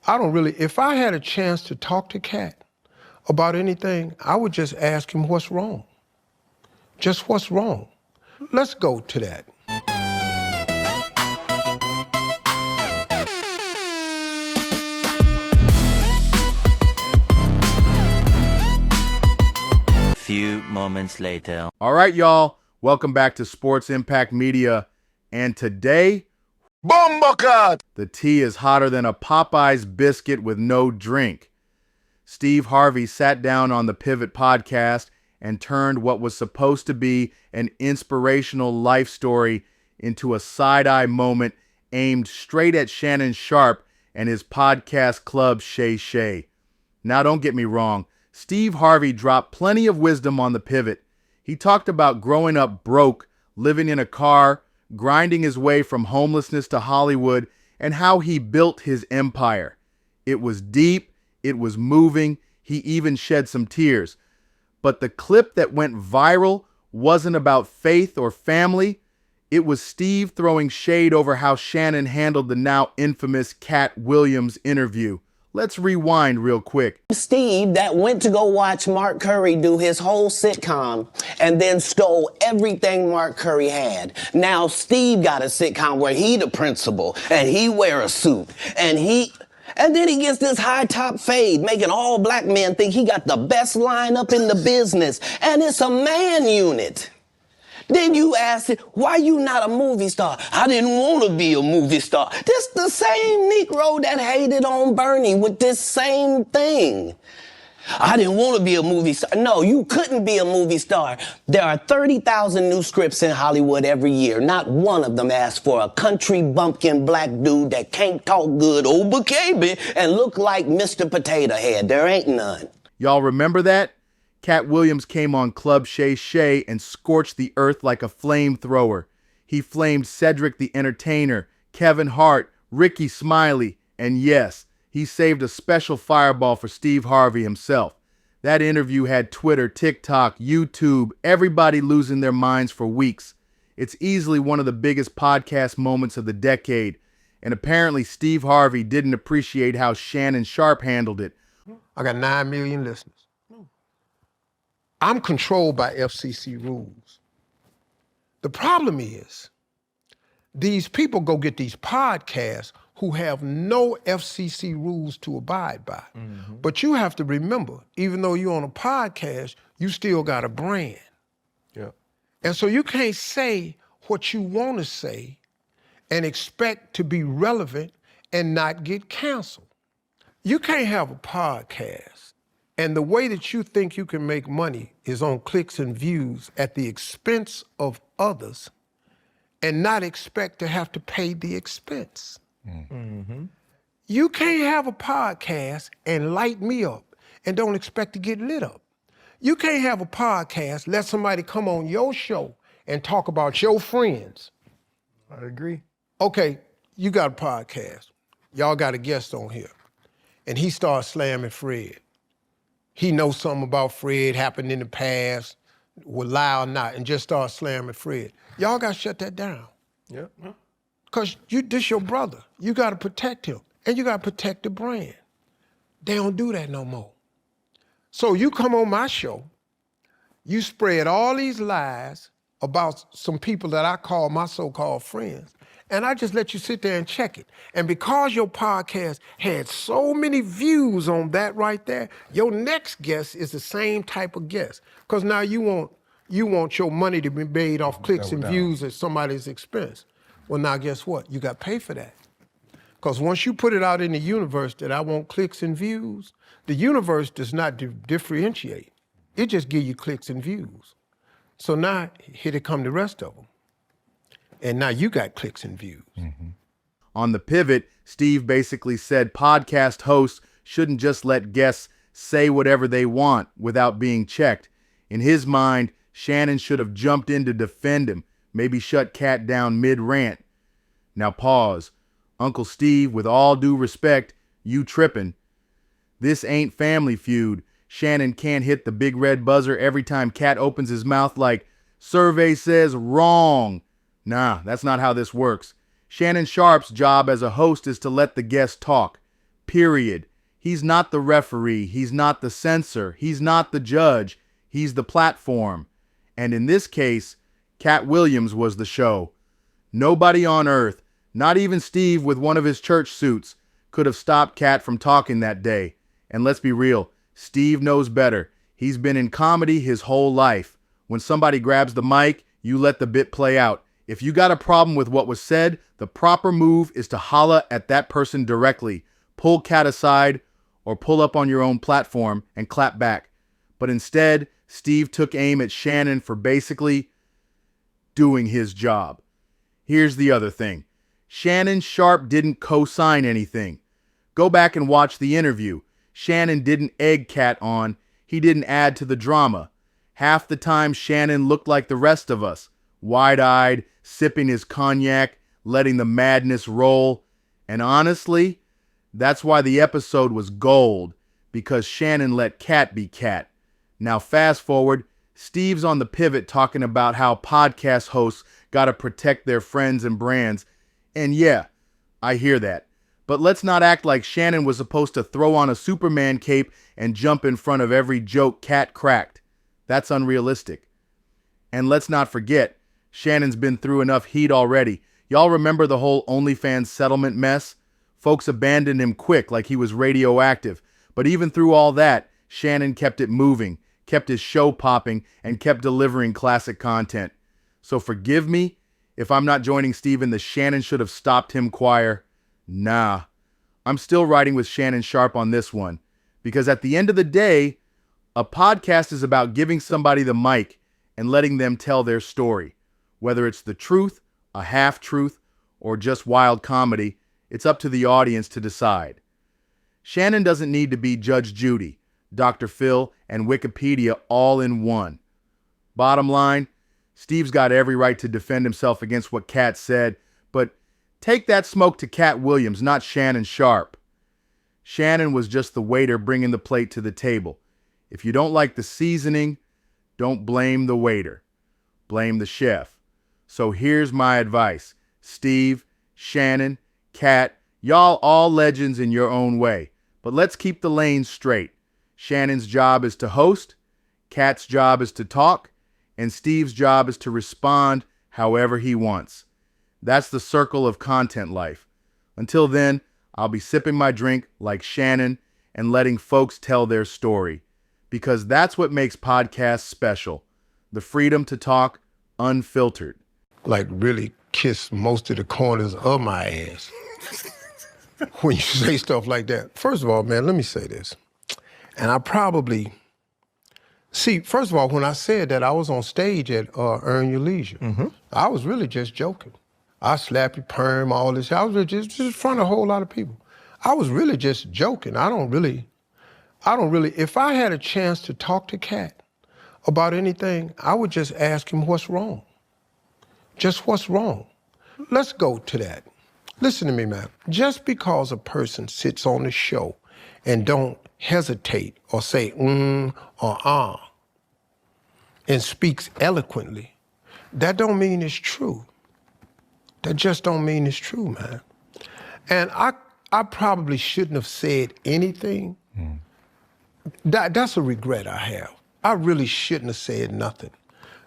I don't really, if I had a chance to talk to Katt about anything, I would just ask him what's wrong. Just what's wrong. Let's go to that. Few moments later. All right, y'all. Welcome back to Sports Impact Media. And today, Bombakat! the tea is hotter than a Popeye's biscuit with no drink. SteveHarvey sat down on the Pivot podcast and turned what was supposed to be an inspirational life story into a side-eye moment aimed straight at Shannon Sharpe and his podcast Club Shay Shay. Now, don't get me wrong. SteveHarvey dropped plenty of wisdom on the Pivot. He talked about growing up broke, living in a car, grinding his way from homelessness to Hollywood, and how he built his empire. It was deep, it was moving, he even shed some tears. But the clip that went viral wasn't about faith or family. It was Steve throwing shade over how Shannon handled the now infamous Katt Williams interview. Let's rewind real quick. Steve that went to go watch Mark Curry do his whole sitcom and then stole everything Mark Curry had. Now Steve got a sitcom where he the principal and he wear a suit and then he gets this high top fade, making all black men think he got the best lineup in the business. And it's a man unit. Then you ask it, why you not a movie star? I didn't want to be a movie star. This the same Negro that hated on Bernie with this same thing. I didn't want to be a movie star. No, you couldn't be a movie star. There are 30,000 new scripts in Hollywood every year. Not one of them asks for a country bumpkin black dude that can't talk good, baby, and look like Mr. Potato Head. There ain't none. Y'all remember that? Katt Williams came on Club Shay Shay and scorched the earth like a flamethrower. He flamed Cedric the Entertainer, Kevin Hart, Ricky Smiley, and yes, he saved a special fireball for SteveHarvey himself. That interview had Twitter, TikTok, YouTube, everybody losing their minds for weeks. It's easily one of the biggest podcast moments of the decade, and apparently SteveHarvey didn't appreciate how Shannon Sharpe handled it. I got 9 million listeners. I'm controlled by FCC rules. The problem is, these people go get these podcasts who have no FCC rules to abide by. Mm-hmm. But you have to remember, even though you're on a podcast, you still got a brand. Yeah. And so you can't say what you want to say and expect to be relevant and not get canceled. You can't have a podcast and the way that you think you can make money is on clicks and views at the expense of others and not expect to have to pay the expense. Mm-hmm. You can't have a podcast and light me up and don't expect to get lit up. You can't have a podcast, let somebody come on your show and talk about your friends. I agree. Okay, you got a podcast. Y'all got a guest on here. And he starts slamming Fred. He knows something about Fred, happened in the past, will lie or not, and just start slamming Fred. Y'all got to shut that down. Yeah. Because this your brother. You got to protect him, and you got to protect the brand. They don't do that no more. So you come on my show, you spread all these lies about some people that I call my so-called friends, and I just let you sit there and check it. And because your podcast had so many views on that right there, your next guest is the same type of guest. Because now you want your money to be made off clicks and views at somebody's expense. Well, now guess what? You got to pay for that. Because once you put it out in the universe that I want clicks and views, the universe does not differentiate. It just give you clicks and views. So now, here they come the rest of them. And now you got clicks and views. Mm-hmm. On the Pivot, Steve basically said podcast hosts shouldn't just let guests say whatever they want without being checked. In his mind, Shannon should have jumped in to defend him, maybe shut Katt down mid-rant. Now pause. Uncle Steve, with all due respect, you tripping. This ain't Family Feud. Shannon can't hit the big red buzzer every time Katt opens his mouth like, survey says wrong. Nah, that's not how this works. Shannon Sharpe's job as a host is to let the guest talk. period. He's not the referee. He's not the censor. He's not the judge. He's the platform. And in this case, Katt Williams was the show. Nobody on earth, not even Steve with one of his church suits, could have stopped Katt from talking that day. And let's be real, Steve knows better. He's been in comedy his whole life. When somebody grabs the mic, you let the bit play out. If you got a problem with what was said, the proper move is to holla at that person directly. Pull Katt aside or pull up on your own platform and clap back. But instead, Steve took aim at Shannon for basically doing his job. Here's the other thing. Shannon Sharpe didn't co-sign anything. Go back and watch the interview. Shannon didn't egg Katt on. He didn't add to the drama. Half the time, Shannon looked like the rest of us, wide-eyed, sipping his cognac, letting the madness roll. And honestly, that's why the episode was gold, because Shannon let Katt be Katt. Now fast forward, Steve's on the pivot talking about how podcast hosts gotta protect their friends and brands. And yeah, I hear that. But let's not act like Shannon was supposed to throw on a Superman cape and jump in front of every joke Katt cracked. That's unrealistic. And let's not forget, Shannon's been through enough heat already. Y'all remember the whole OnlyFans settlement mess? Folks abandoned him quick like he was radioactive. But even through all that, Shannon kept it moving, kept his show popping, and kept delivering classic content. So forgive me if I'm not joining Steve in the Shannon should have stopped him choir. Nah, I'm still riding with Shannon Sharpe on this one. Because at the end of the day, a podcast is about giving somebody the mic and letting them tell their story. Whether it's the truth, a half-truth, or just wild comedy, it's up to the audience to decide. Shannon doesn't need to be Judge Judy, Dr. Phil, and Wikipedia all in one. Bottom line, Steve's got every right to defend himself against what Katt said, but take that smoke to Katt Williams, not Shannon Sharpe. Shannon was just the waiter bringing the plate to the table. If you don't like the seasoning, don't blame the waiter. Blame the chef. So here's my advice. Steve, Shannon, Katt, y'all all legends in your own way. But let's keep the lanes straight. Shannon's job is to host, Katt's job is to talk, and Steve's job is to respond however he wants. That's the circle of content life. Until then, I'll be sipping my drink like Shannon and letting folks tell their story. Because that's what makes podcasts special. The freedom to talk unfiltered. Like really kiss most of the corners of my ass when you say stuff like that. First of all, man, let me say this. And I probably... See, first of all, when I said that, I was on stage at Earn Your Leisure. Mm-hmm. I was really just joking. I slap your perm, all this. I was really just in front of a whole lot of people. I was really just joking. I don't really, if I had a chance to talk to Katt about anything, I would just ask him what's wrong. Just what's wrong. Let's go to that. Listen to me, man. Just because a person sits on the show and don't hesitate or say or and speaks eloquently, that don't mean it's true. That just don't mean it's true, man. And I probably shouldn't have said anything. That's a regret I have. I really shouldn't have said nothing.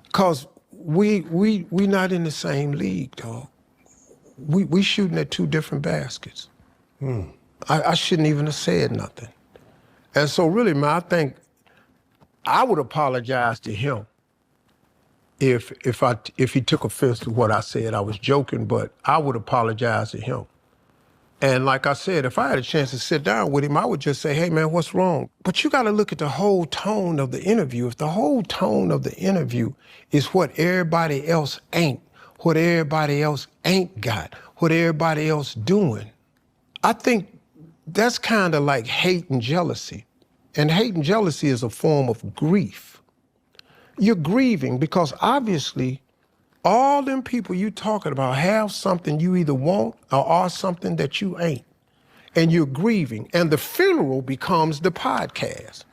Because we not in the same league, dog. We shooting at two different baskets. I shouldn't even have said nothing. And so really, man, I think I would apologize to him if he took offense to what I said. I was joking, but I would apologize to him. And like I said, if I had a chance to sit down with him, I would just say, hey, man, what's wrong? But you got to look at the whole tone of the interview. If the whole tone of the interview is what everybody else ain't, what everybody else ain't got, what everybody else doing, I think that's kind of like hate and jealousy. And hate and jealousy is a form of grief. You're grieving because obviously all them people you talking about have something you either want or are something that you ain't. And you're grieving. And the funeral becomes the podcast.